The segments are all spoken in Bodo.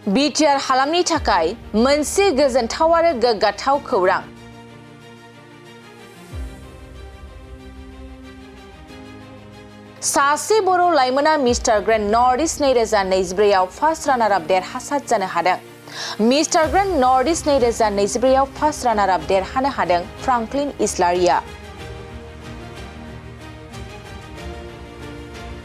बिटिआर हालामनि थाखाय मोनसे गोजोनथाव आरो गोग्गाथाव खौरां। सासे बर' लाइमोना मिस्टार ग्रेन्ड नर्थ इस्ट 2024 आव फार्स्ट रानार आप देरहासार जानो हादों। मिस्टार ग्रेन्ड नर्थ इस्ट 2024 आव फार्स्ट रानार आप देरहानो हादों फ्रांकलिन इस्लारिया।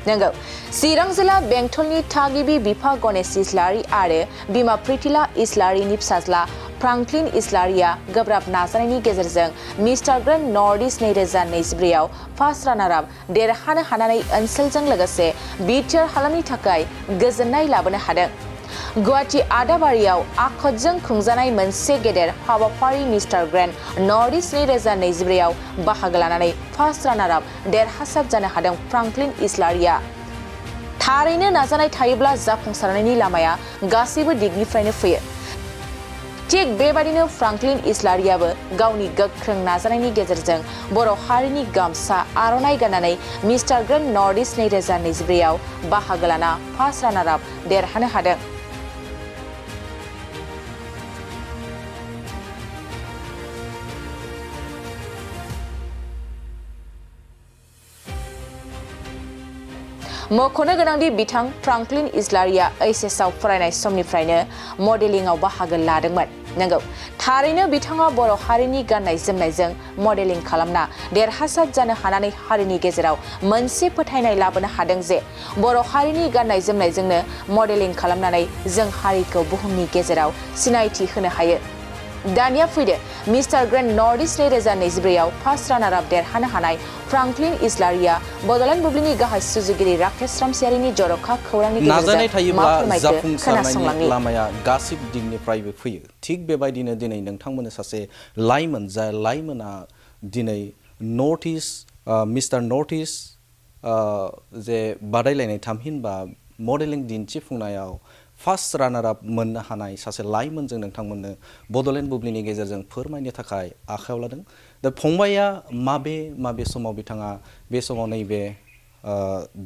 नंगौ, चिरां जिल्ला बेंटलनि थागिबि बिफा गणेश इस्लारि आरो बिमा प्रितिला इस्लारिनि फिसाज्ला फ्रांकलिन इस्लारिया गोब्राब नाजानायनि गेजेरजों मिस्टार ग्रेन्ड नर्थ इस्ट 2024 आव फार्स्ट रानार आप देरहानो हानानै ओनसोलजों लोगोसे बिटिआर हालामनि थाखाय गोजोननाय लाबोनो हादों। गुवाहाटी आदाबारियाव आखदजों खुंजानाय मोनसे गेदेर हाबाफारि मिस्टार ग्रेन्ड नर्थ इस्ट 2024 आव बाहागो लानानै फार्स्ट रानार आप देरहासार जानो हादों फ्रांकलिन इस्लारिया। थारैनो नाजानाय थायोब्ला जाफुंसारनायनि लामाया गासैबो दिगनिफ्रायनो फैयो। थिग बेबादिनो फ्रांकलिन इस्लारियाबो गावनि गोख्रों नाजानायनि गेजेरजों बर' हारिनि गामसा आर'नाइ गाननानै मिस्टार ग्रेन्ड नर्थ इस्ट 2024 आव बाहागो लाना फार्स्ट रानार आप देरहानो हादों। मख'नो गोनांदि बिथां फ्रांकलिन इस्लारिया एचएस आव फरायनाय समनिफ्रायनो मडेलिंआव बाहागो लादोंमोन। नंगौ, थारैनो बिथाङा बर' हारिनि गाननाय जोमनायजों मडेलिं खालामना देरहासार जानो हानानै हारिनि गेजेराव मोनसे फोथायनाय लाबोनो हादों जे बर' हारिनि गाननाय जोमनायजोंनो मडेलिं खालामनानै जों हारिखौ बुहुमनि गेजेराव सिनायथि होनो हायो। दानिया फैदो मिस्टार ग्रेन्ड नर्थ इस्ट 2024 आव फार्स्ट रानार आप देरहानो हानाय फ्रांकलिन इस्लारिया बड'लेण्ड बुब्लिनि गाहाय सुजुगिरि राकेश रामसियारिनि जर'खा खौरांनि नाजानाय गेजेरजों थायोब्ला जाफुंसारनायनि लामाया गासिबो दिगनिफ्रायबो फैयो। थिग बेबायदिनो दिनै नोंथांमोननो सासे लाइमोन जाय लाइमोना दिनै north east mister north east जे बादायलायनाय थामहिनबा मडेलिं दिन्थिफुंनायाव फार्स्ट रानार आप मोननो हानाय सासे लाइमोनजों नोंथांमोननो बड'लेण्ड बुब्लिनि गेजेरजों फोरमायनो थाखाय आखायाव लादों। दा फंबाया माबे समाव बिथाङा बे समाव नैबे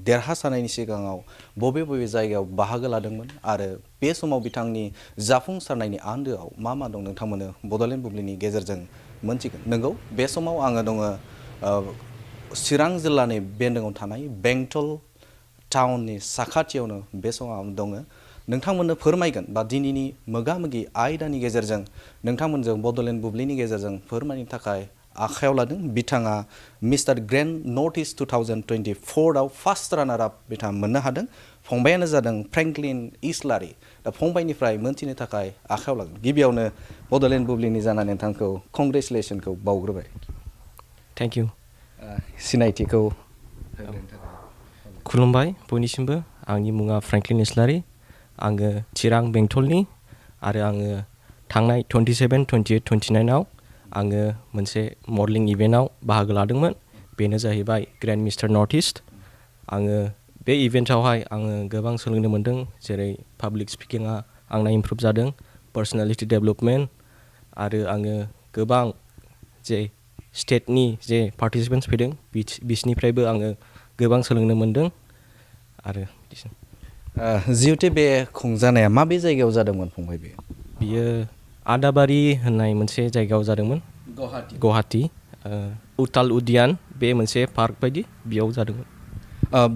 देरहासारनायनि सिगाङाव बबे जायगायाव बाहागो लादोंमोन आरो बे समाव बिथांनि जाफुंसारनायनि आन्दोआव मा दं नोंथांमोननो बड'लेण्ड बुब्लिनि गेजेरजों मोनथिगोन। नंगौ, बे समाव आङो दङ चिरां जिल्लानि बेन्दोङाव थानाय बेंटल टाउननि साखाथियावनो बे समाव दङ। नोंथांमोननो फोरमायगोन बा दिनैनि मोगा-मोगि आयदानि गेजेरजों नोंथांमोनजों बड'लेण्ड बुब्लिनि गेजेरजों फोरमायनो थाखाय आखायाव लादों। बिथाङा मिस्टार ग्रेन्ड नर्थ इस्ट 2024 आव फार्स्ट रानार आप बिथाङा मोननो हादों। फंबायानो जादों फ्रेंकलिन इस्लारि। दा फंबायनिफ्राय मोनथिनो थाखाय आखायाव लागोन। गिबियावनो बड'लेण्ड बुब्लिनि जानानै नोंथांखौ कंग्रेचुलेसनखौ बावग्रोबाय। Thank you. सिनायथिखौ खुलुमबाय बयनिसिमबो। आंनि मुङा फ्रेंकलिन इस्लारि। आङो चिरां बेंटलनि आरो आङो थांनाय 27, 28, 29 आव आङो मोनसे मडेलिं इभेन्टआव बाहागो लादोंमोन। बेनो जाहैबाय ग्रेन्ड मिस्टार नर्थ इस्ट। आङो बे इभेन्टआवहाय आङो गोबां सोलोंनो मोन्दों, जेरै पाब्लिक स्पिकिंआ आंना इमप्रुभ जादों, पार्सनेलिटि डेभेलपमेन्ट आरो आङो गोबां जे स्टेटनि जे पार्टिसिपेन्ट्स फैदों बिसोरनिफ्रायबो आङो गोबां सोलोंनो मोन्दों आरो जिहेथु बे खुंजानाया माबे जायगायाव जादोंमोन फंबाय? बियो आदाबारि होननाय मोनसे जायगायाव जादोंमोन। गुवाहाटी उटाल उद्यान, बे मोनसे पार्क बायदि, बेयाव जादोंमोन।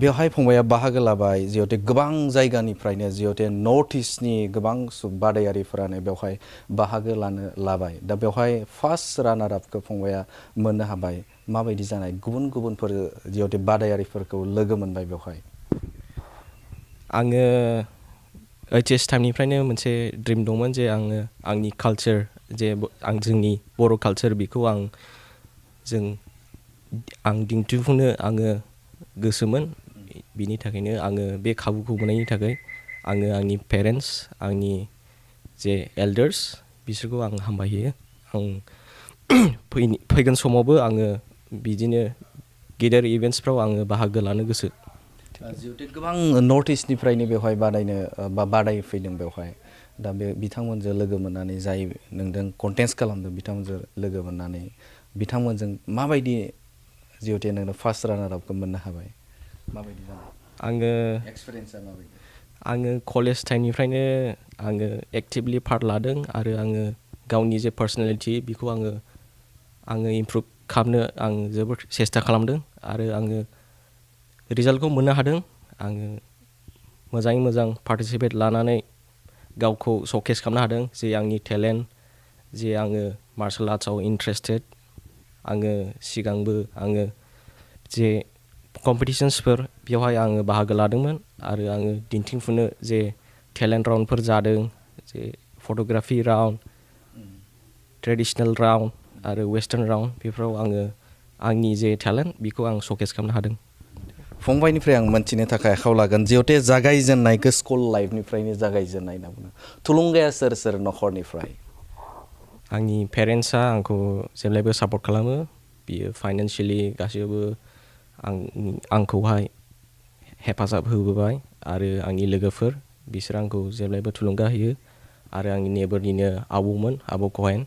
बेवहाय फंबाया बाहागो लाबाय जिहेतु गोबां जायगानिफ्रायनो जिहेतु नर्थ इस्टनि गोबां बादायारिफोरानो बेवहाय बाहागो लाबाय। दा बेवहाय फार्स्ट रानार आपखौ फंबाया मोननो हाबाय। माबायदि जानाय गुबुनफोर जिहेतु बादायारिफोरखौ लोगो मोनबाय बेवहाय? आङो ओइचएस टाइमनिफ्रायनो मोनसे ड्रिम दंमोन जे आङो आंनि कालचार जे जोंनि बर' कालचार बेखौ आं दिन्थिफुंनो आङो गोसोमोन। बिनि थाखायनो आङो बे खाबुखौ मोननायनि थाखाय आङो आंनि पेरेन्ट्स, आंनि जे एल्डार्स बिसोरखौ आं हामबाय होयो। आं फैगोन समावबो आङो बिदिनो गेदेर इभेन्ट्सफ्राव आङो बाहागो लानो गोसो। जिहेतु गोबां नर्थ इस्टनिफ्रायनो बेवहाय बादायफैदों बेवहाय। दा बे बिथांमोनजों लोगो मोननानै जाय नोंजों कन्टेस्ट खालामदों बिथांमोनजों लोगो मोननानै बिथांमोनजों माबायदि जिहेतु नोंनो फार्स्ट रानार आपखौ मोननो हाबाय, माबायदि जानाय? आङो एक्सपिरियेन्सआ माबायदि? आङो कलेज टाइमनिफ्रायनो आङो एक्टिभलि पार्ट लादों आरो आङो गावनि जे पार्सनेलिटि बेखौ आङो इमप्रुभ खालामनो आं जोबोद सेस्था खालामदों आरो आङो रिजाल्टखौ मोननो हादों आङो मोजाङै मोजां पार्टिसिपेट लानानै गावखौ श'केस खालामनो हादों जे आंनि टेलेन्ट जे आङो मार्शेल आर्ट्सआव इन्ट्रेस्टेड आङो सिगांबो आङो जे कम्पिटिशन्सफोर बेवहाय आङो बाहागो लादोंमोन आरो आङो दिन्थिफुंनो जे टेलेन्ट राउन्डफोर जादों जे फट'ग्राफि राउन्ड ट्रेडिशनेल राउन्ड आरो वेस्टार्न राउन्ड बेफोराव आङो आंनि जे टेलेन्ट बेखौ आं श'केस खालामनो हादों फंबायनिफ्राय आं मोनथिनो थाखाय आखायाव लागोन जिहेथे जागायजेननायखौ स्कुल लाइफनिफ्रायनो जागायजेननाय होनना बुङो थुलुंगाया सोर न'खरनिफ्राय आंनि पेरेन्ट्सआ आंखौ जेब्लायबो सापर्ट खालामो बियो फाइनान्सियेलि गासैबो आंखौहाय हेफाजाब होबोबाय आरो आंनि लोगोफोर बिसोर आंखौ जेब्लायबो थुलुंगा होयो आरो आंनि नेबरनिनो आबौमोन आबौ कहेन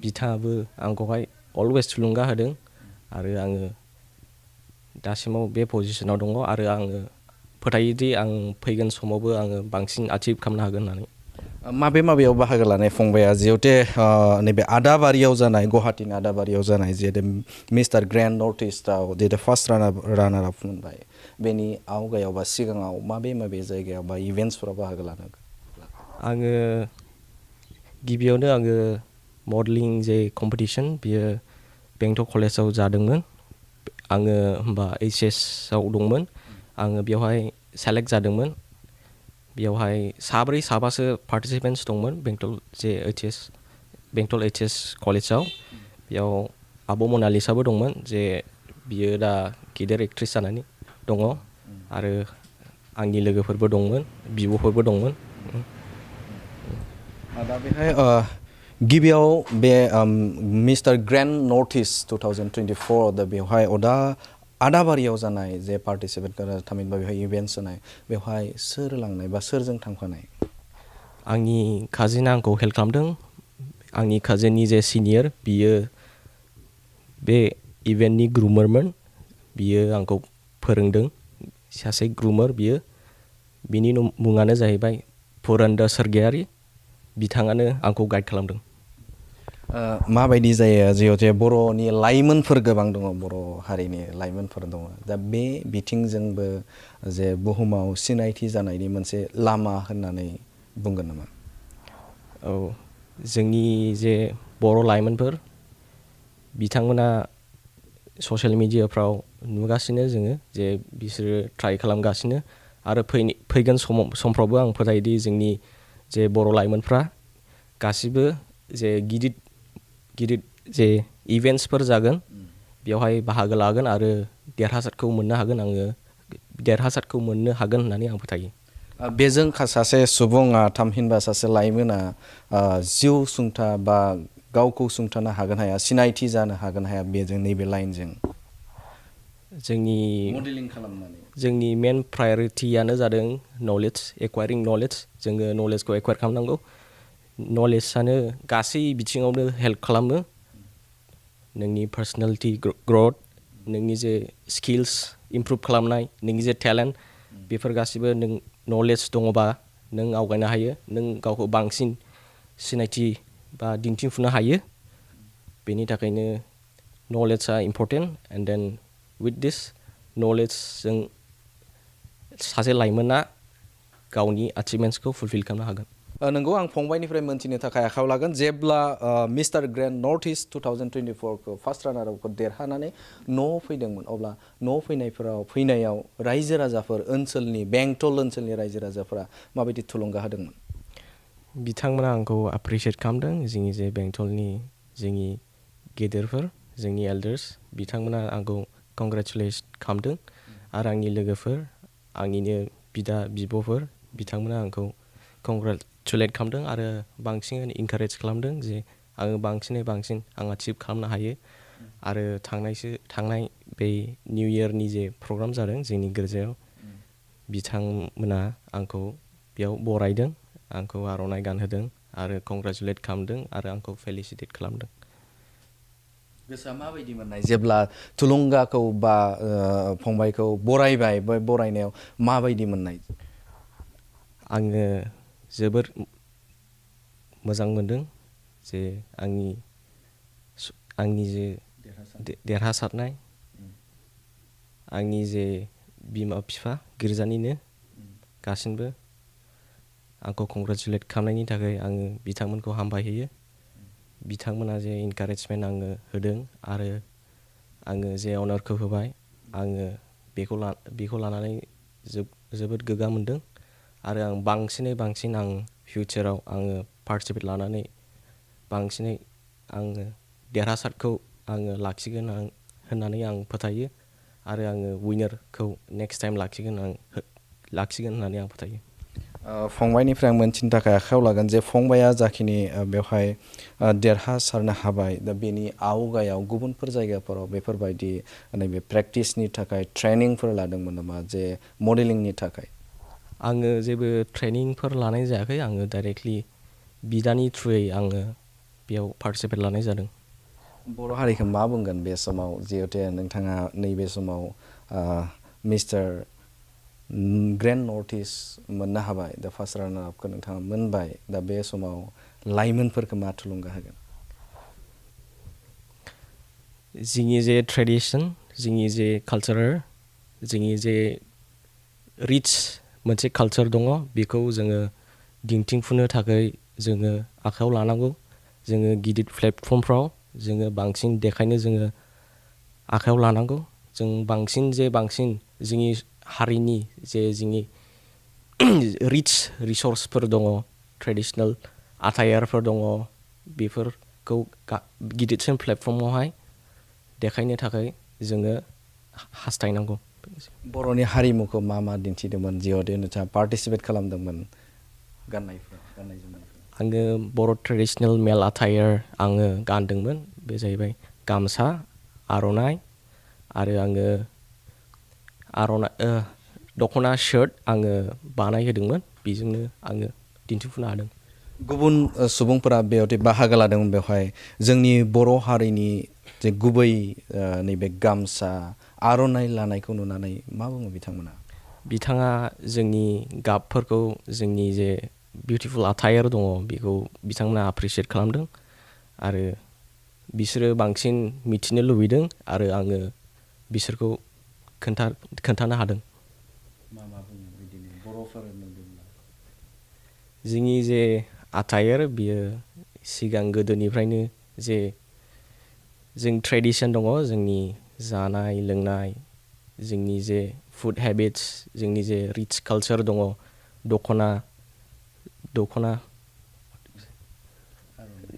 बिथाङाबो आंखौहाय अलवेज थुलुंगा होदों आरो आङो दासिमाव बे पजिसनाव दङ आरो आङो फोथायोदि आं फैगोन समावबो आङो बांसिन आचिभ खालामनो हागोन होननानै माबेयाव बाहागो लानाय फंबाया जिहेथे नैबे आदाबारियाव जानाय गुवाहाटीनि आदाबारियाव जानाय जिहेथु मिस्टार ग्रेन्ड नर्थ इस्टआव जिहेथु फार्स्ट रानार आप मोनबाय बेनि आवगायाव बा सिगाङाव माबे जायगायाव बा इभेन्ट्सफोराव बाहागो लानो आङो गिबियावनो आङो मडेलिं जे कम्पिटिशन बियो बेंटल कलेजाव जादोंमोन आङो होमबा HS आव दंमोन आङो बेवहाय सेलेक्ट जादोंमोन बेवहाय साबासो पार्टिसिपेन्ट्स दंमोन बेंटल HS कलेजाव बेयाव आब' मनालिसाबो दंमोन जे बियो दा गिदिर एक्ट्रेस जानानै दङ आरो आंनि लोगोफोरबो दंमोन बिब'फोरबो दंमोन दा बेहाय गिबियाव बे मिस्टार ग्रेन्ड नर्थ इस्ट 2024 दा बेवहाय आदाबारियाव जानाय जे पार्टिसिपेन्टफोरा थामहिनबा बेवहाय इभेन्ट्स जानाय बेवहाय सोर लांनाय बा सोरजों थांफानाय आंनि काजिना आंखौ हेल्प खालामदों आंनि काजिननि जे सिनियर बियो बे इभेन्टनि ग्रुमारमोन बियो आंखौ फोरोंदों सासे ग्रुमार बिनि मुङानो जाहैबाय पुरन्दर सरगियारि बिथाङानो आंखौ गाइड खालामदों माबायदि जायो जिहेतु बर'नि लाइमोनफोर गोबां दङ बर' हारिनि लाइमोनफोर दङ दा बे बिथिंजोंबो जे बुहुमाव सिनायथि जानायनि मोनसे लामा होननानै बुंगोन नामा औ जोंनि जे बर' लाइमोनफोर बिथांमोना ससियेल मिडियाफ्राव नुगासिनो जोङो जे बिसोरो ट्राइ खालामगासिनो आरो फैगोन समफ्रावबो आं फोथायोदि जोंनि जे बर' लाइमोनफ्रा गासिबो जे गिदिर जे इभेन्ट्सफोर जागोन बेवहाय बाहागो लागोन आरो देरहासारखौ मोननो हागोन होननानै आं फोथायो बेजों सासे सुबुङा थामहिनबा सासे लाइमोना जिउ सुंथा बा गावखौ सुंथानो हागोन हाया सिनायथि जानो हागोन हाया बेजों नैबे लाइनजों मडेलिं खालामनानै जोंनि मेन प्रायरिटियानो जादों नलेज एक्वायरिं नलेज जोङो नलेजखौ एक्वायर खालामनांगौ नलेजआनो गासै बिथिङावनो हेल्प खालामो नोंनि पार्सनेलिटि ग्रथ नोंनि जे स्किल्स इमप्रुभ खालामनाय नोंनि जे टेलेन्ट बेफोर गासिबो नों नलेज दङबा नों आवगायनो हायो नों गावखौ बांसिन सिनायथि बा दिन्थिफुंनो हायो बेनि थाखायनो नलेजआ इम्परटेन्ट एन्ड देन विथ दिस नलेजजों सासे लाइमोना गावनि एचिभमेन्ट्सखौ फुलफिल खालामनो हागोन नंगौ आं फंबायनिफ्राय मोनथिनो थाखाय आखायाव लागोन जेब्ला मिस्टार ग्रेन्ड नर्थ इस्ट 2024खौ फार्स्ट रानारखौ देरहानानै न'आव फैदोंमोन अब्ला न'आव फैनायाव रायजो राजाफोर ओनसोलनि बेंटल ओनसोलनि रायजो राजाफोरा माबायदि थुलुंगा होदोंमोन बिथांमोना आंखौ एप्रिशियेट खालामदों जोंनि जे बेंटलनि जोंनि गेदेरफोर जोंनि एल्डार्स बिथांमोना आंखौ कंग्रेचुलेट खालामदों आरो आंनि लोगोफोर आंनिनो बिदा बिब'फोर बिथांमोना आंखौ कंग्रेचुलेट खालामदों आरो बांसिन इनकारेज खालामदों जे आङो बांसिन आं एचिभ खालामनो हायो आरो थांनाय बे निउ इयारनि जे प्रग्राम जादों जोंनि गिर्जायाव बिथांमोना आंखौ बेयाव बरायदों आंखौ आर'नाइ गानहोदों आरो कंग्रेचुलेट खालामदों आरो आंखौ फेलिसिटेट खालामदों गोसोआ माबायदि मोननाय जेब्ला थुलुंगाखौ बा फंबायखौ बरायबाय बे बरायनायाव माबायदि मोननाय आङो जोबोर मोजां मोनदों जे आंनि जे देरहासारनाय आंनि जे बिमा बिफा गिर्जानिनो गासिनबो आंखौ कंग्रेचुलेट खालामनायनि थाखाय आङो बिथांमोनखौ हामबाय होयो बिथांमोना जे इनकारेजमेन्ट आंनो होदों आरो आङो जे अनारखौ होबाय आङो बेखौ लानानै जोबोद गोग्गा मोनदों आरो आं बांसिनै बांसिन आं फिउचाराव आङो पार्टिसिपेट लानानै बांसिनै आङो देरहासारखौ आङो लाखिगोन होननानै आं फोथायो आरो आङो विनारखौ नेक्स्ट टाइम लाखिगोन होननानै आं फोथायो। फंबायनिफ्राय आं मोनथिनो थाखाय आखायाव लागोन जे फंबाया जाखिनि बेवहाय देरहासारनो हाबाय दा बेनि आवगायाव गुबुनफोर जायगाफोराव बेफोरबायदि नैबे प्रेक्टिसनि थाखाय ट्रेनिंफोर लादोंमोन नामा जे मडेलिंनि थाखाय? आङो जेबो ट्रेनिंफोर लानाय जायाखै आङो डाइरेक्टलि बिदानि थ्रुयै आङो बेयाव पार्टिसिपेट लानाय जादों। बर' हारिखौ मा बुंगोन बे समाव जिहेतु नोंथाङा नैबे समाव मिस्टार ग्रेन्ड नर्थ इस्ट मोननो हाबाय दा फार्स्ट रानार आपखौ नोंथाङा मोनबाय दा बे समाव लाइमोनफोरखौ मा थुलुंगा होगोन? जोंनि जे ट्रेडिसन जोंनि जे कालचार जोंनि जे रिच मोनसे कालचार दङ बेखौ जोङो दिन्थिफुंनो थाखाय जोङो आखायाव लानांगौ जोङो गिदिर प्लेटफर्मफ्राव जोङो बांसिन देखायनो जोङो आखायाव लानांगौ जों बांसिन जोंनि हारिनि जे जोंनि रिच रिसर्सफोर दङ ट्रेडिसनेल आटायारफोर दङ बेफोरखौ गिदिरसिन प्लेटफर्मावहाय देखायनो थाखाय जोङो हास्थायनांगौ। बर'नि हारिमुखौ मा दिन्थिदोंमोन जिहेतु नोंथाङा पार्टिसिपेट खालामदोंमोन गाननाय जोमनायफोर? आङो बर' ट्रेडिसनेल मेल आटायार आङो गानदोंमोन बे जाहैबाय गामसा आर'नाइ आरो आङो दख'ना शार्ट आङो बानायहोदोंमोन बेजोंनो आङो दिन्थिफुंनो हादों। गुबुन सुबुंफोरा बेयाव बाहागो लादोंमोन बेवहाय जोंनि बर' हारिनि जे गुबै नैबे गामसा आर'नाइ लानायखौ नुनानै मा बुङो बिथांमोना? बिथाङा जोंनि गाबफोरखौ जोंनि जे बिउटिफुल आटायार दङ बेखौ बिथांमोना एप्रिसियेट खालामदों आरो बिसोरो बांसिन मिथिनो लुबैदों आरो आङो बिसोरखौ खोन्थानो हादों। मा बुङो बिदिनो बर'फोर मोनदोंब्ला? जोंनि जे आटायार बियो सिगां गोदोनिफ्रायनो जे जों ट्रेडिसन दङ जोंनि जानाय लोंनाय जोंनि जे फुड हेबिट्स जोंनि जे रिच कालचार दङ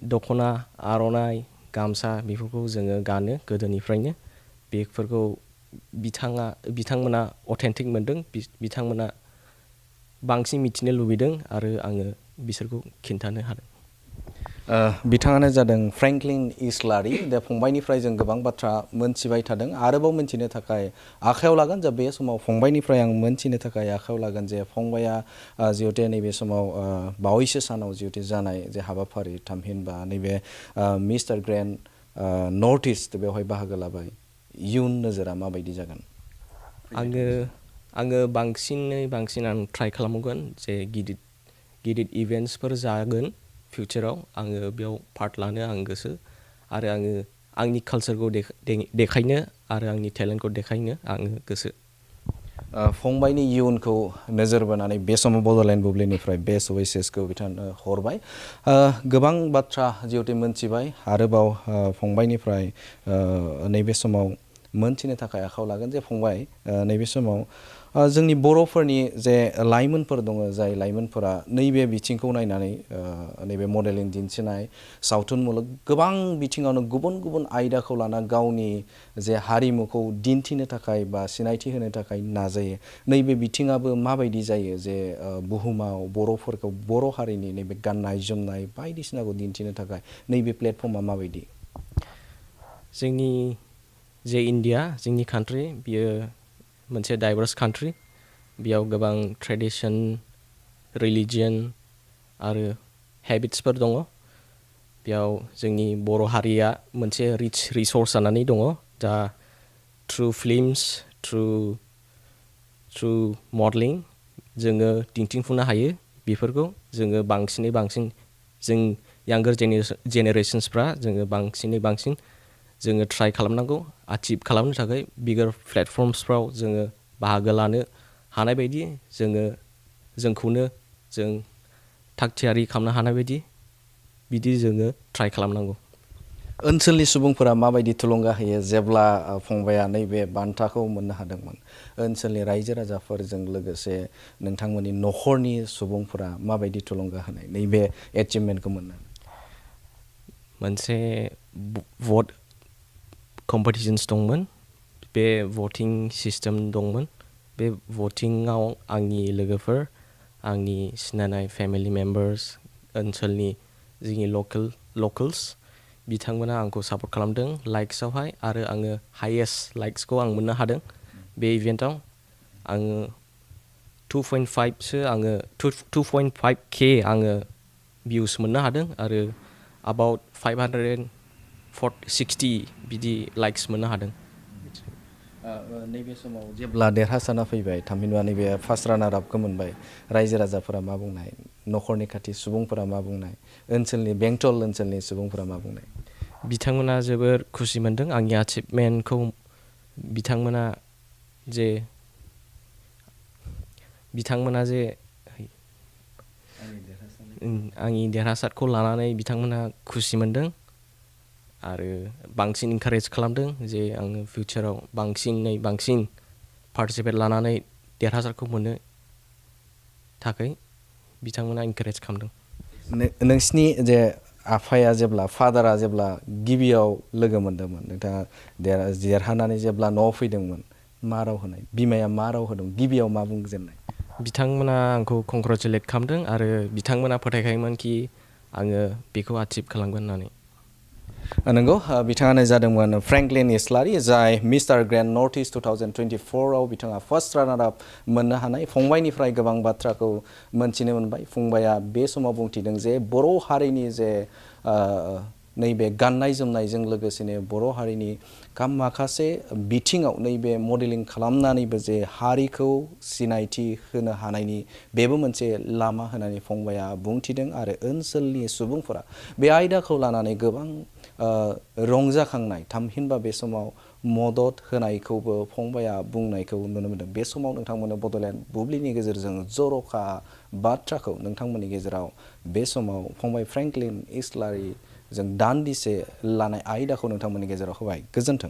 दख'ना आर'नाइ गामसा बेफोरखौ जोङो गानो गोदोनिफ्रायनो बेफोरखौ बिथांमोना अथेन्टिक मोनदों बिथांमोना बांसिन मिथिनो लुबैदों आरो आङो बिसोरखौ खिन्थानो हादों। बिथाङानो जादों फ्रेंकलिन इस्लारि दा फंबायनिफ्राय जों गोबां बाथ्रा मोनथिबाय थादों आरोबाव मोनथिनो थाखाय आखायाव लागोन जे बे समाव फंबायनिफ्राय आं मोनथिनो थाखाय आखायाव लागोन जे फंबाया जिहेतु नैबे समाव बावैसो सानाव जिहेतु जानाय जे हाबाफारि थामहिनबा नैबे मिस्टार ग्रेन्ड नर्थ इस्ट बेवहाय बाहागो लाबाय इयुन नोजोरा माबायदि जागोन? आङो बांसिन आं ट्राइ खालामगोन जे गिदिर इभेन्ट्सफोर जागोन फिउचाराव आङो बेयाव पार्ट लानो आं गोसो आरो आङो आंनि कालचारखौ देखायनो आरो आंनि टेलेन्टखौ देखायनो आङो गोसो। फंबायनि इयुनखौ नोजोर बोनानै बे समाव बड'लेण्ड बुब्लिनिफ्राय बेस्ट उइसेसखौ बिथांनो हरबाय। गोबां बाथ्रा जिहेतु मोनथिबाय आरोबाव फंबायनिफ्राय नैबे समाव मोनथिनो थाखाय आखायाव लागोन जे फंबाय नैबे समाव जोंनि बर'फोरनि जे लाइमोनफोर दङ जाय लाइमोनफोरा नैबे बिथिंखौ नायनानै नैबे मडेलिं दिन्थिनाय सावथुन मुलुग गोबां बिथिङावनो गुबुन गुबुन आयदाखौ लाना गावनि जे हारिमुखौ दिन्थिनो थाखाय बा सिनायथि होनो थाखाय नाजायो नैबे बिथिङाबो माबायदि जायो जे बुहुमाव बर'फोरखौ बर' हारिनि नैबे गाननाय जोमनाय बायदिसिनाखौ दिन्थिनो थाखाय नैबे प्लेटफर्मा माबायदि? जोंनि जे इण्डिया जोंनि कान्ट्रि बियो मोनसे डाइभार्स कान्ट्रि बेयाव गोबां ट्रेडिसन रिलिजियन आरो हेबिट्सफोर दङ बेयाव जोंनि बर' हारिया मोनसे रिच रिसर्स जानानै दङ दा थ्रु फिल्मस थ्रु मडेलिं जोङो दिन्थिफुंनो हायो बेफोरखौ जोङो बांसिनै बांसिन जों यांगार जेनेरेशन्सफ्रा जोङो बांसिनै बांसिन जोङो ट्राइ खालामनांगौ आचिभ खालामनो थाखाय बिगार प्लेटफर्मसफ्राव जोङो बाहागो लानो हानाय बायदि जोंखौनो जों थाग थियारि खालामनो हानाय बायदि बिदि जोङो ट्राइ खालामनांगौ। ओनसोलनि सुबुंफोरा माबायदि थुलुंगा होयो जेब्ला फंबाया नैबे बान्थाखौ मोननो हादोंमोन? ओनसोलनि रायजो राजाफोरजों लोगोसे नोंथांमोननि न'खरनि सुबुंफोरा माबायदि थुलुंगा होनाय नैबे एचिभमेन्टखौ मोननो? मोनसे भट कम्पिटिशन्स दंमोन, बे भटिं सिस्टेम दंमोन। बे भटिंआव आंनि लोगोफोर, आंनि सिनायनाय फेमिलि मेम्बार्स, ओनसोलनि जोंनि लकेल्स बिथांमोना आंखौ सापर्ट खालामदों लाइक्सआवहाय, आरो आङो हाइएस्ट लाइक्सखौ आं मोननो हादों बे इभेन्टआव। आङो 2.5K आङो भिउस मोननो हादों आरो अबाउट 560 बिदि लाइक्स मोननो हादों। नैबे समाव जेब्ला देरहासारना फैबाय, थामहिनबा नैबे फार्स्ट रानार आपखौ मोनबाय, रायजो राजाफोरा मा बुंनाय, न'खरनि खाथि सुबुंफोरा मा बुंनाय, ओनसोलनि बेंटल ओनसोलनि सुबुंफोरा मा बुंनाय? बिथांमोना जोबोर खुसि मोनदों आंनि एचिभमेन्टखौ। बिथांमोना जे आंनि देरहासारखौ लानानै बिथांमोना खुसि मोनदों आरो बांसिन इनकारेज खालामदों जे आङो फिउचाराव बांसिनै बांसिन पार्टिसिपेट लानानै देरहासारखौ मोननो थाखाय बिथांमोना इनकारेज खालामदों। नोंसिनि जे आफाया फादारा जेब्ला गिबियाव लोगो मोनदोंमोन, नोंथाङा देरहानानै जेब्ला न'आव फैदोंमोन, मा राव होनाय? बिमाया मा राव होदों? गिबियाव मा बुंजेननाय? बिथांमोना आंखौ कंग्रेचुलेट खालामदों आरो बिथांमोना फोथायखायोमोन कि आङो बेखौ आचिभ खालामगोन होननानै। नंगौ, बिथाङानो जादोंमोन फ्रेंकलिन इस्लारि, जाय मिस्टार ग्रेन्ड नर्थ इस्ट 2024आव बिथाङा फार्स्ट रानार आप मोननो हानाय। फंबायनिफ्राय गोबां बाथ्राखौ मोनथिनो मोनबाय। फंबाया बे समाव बुंथिदों जे बर' हारिनि जे नैबे गाननाय जोमनायजों लोगोसेनो बर' हारिनि माखासे बिथिङाव नैबे मडेलिं खालामनानैबो जे हारिखौ सिनायथि होनो हानायनि बेबो मोनसे लामा होननानै फंबाया बुंथिदों आरो ओनसोलनि सुबुंफोरा बे आयदाखौ लानानै गोबां रंजाखांनाय, थामहिनबा बे समाव मदद होनायखौबो फंबाया बुंनायखौ नुनो मोनदों। बे समाव नोंथांमोननो बड'लेण्ड बुब्लिनि गेजेरजों जर'खा बाथ्राखौ नोंथांमोननि गेजेराव बे समाव फंबाय फ्रेंकलिन इस्लारि जों दान्दिसे लानाय आयदाखौ नोंथांमोननि गेजेराव होबाय। गोजोन्थों।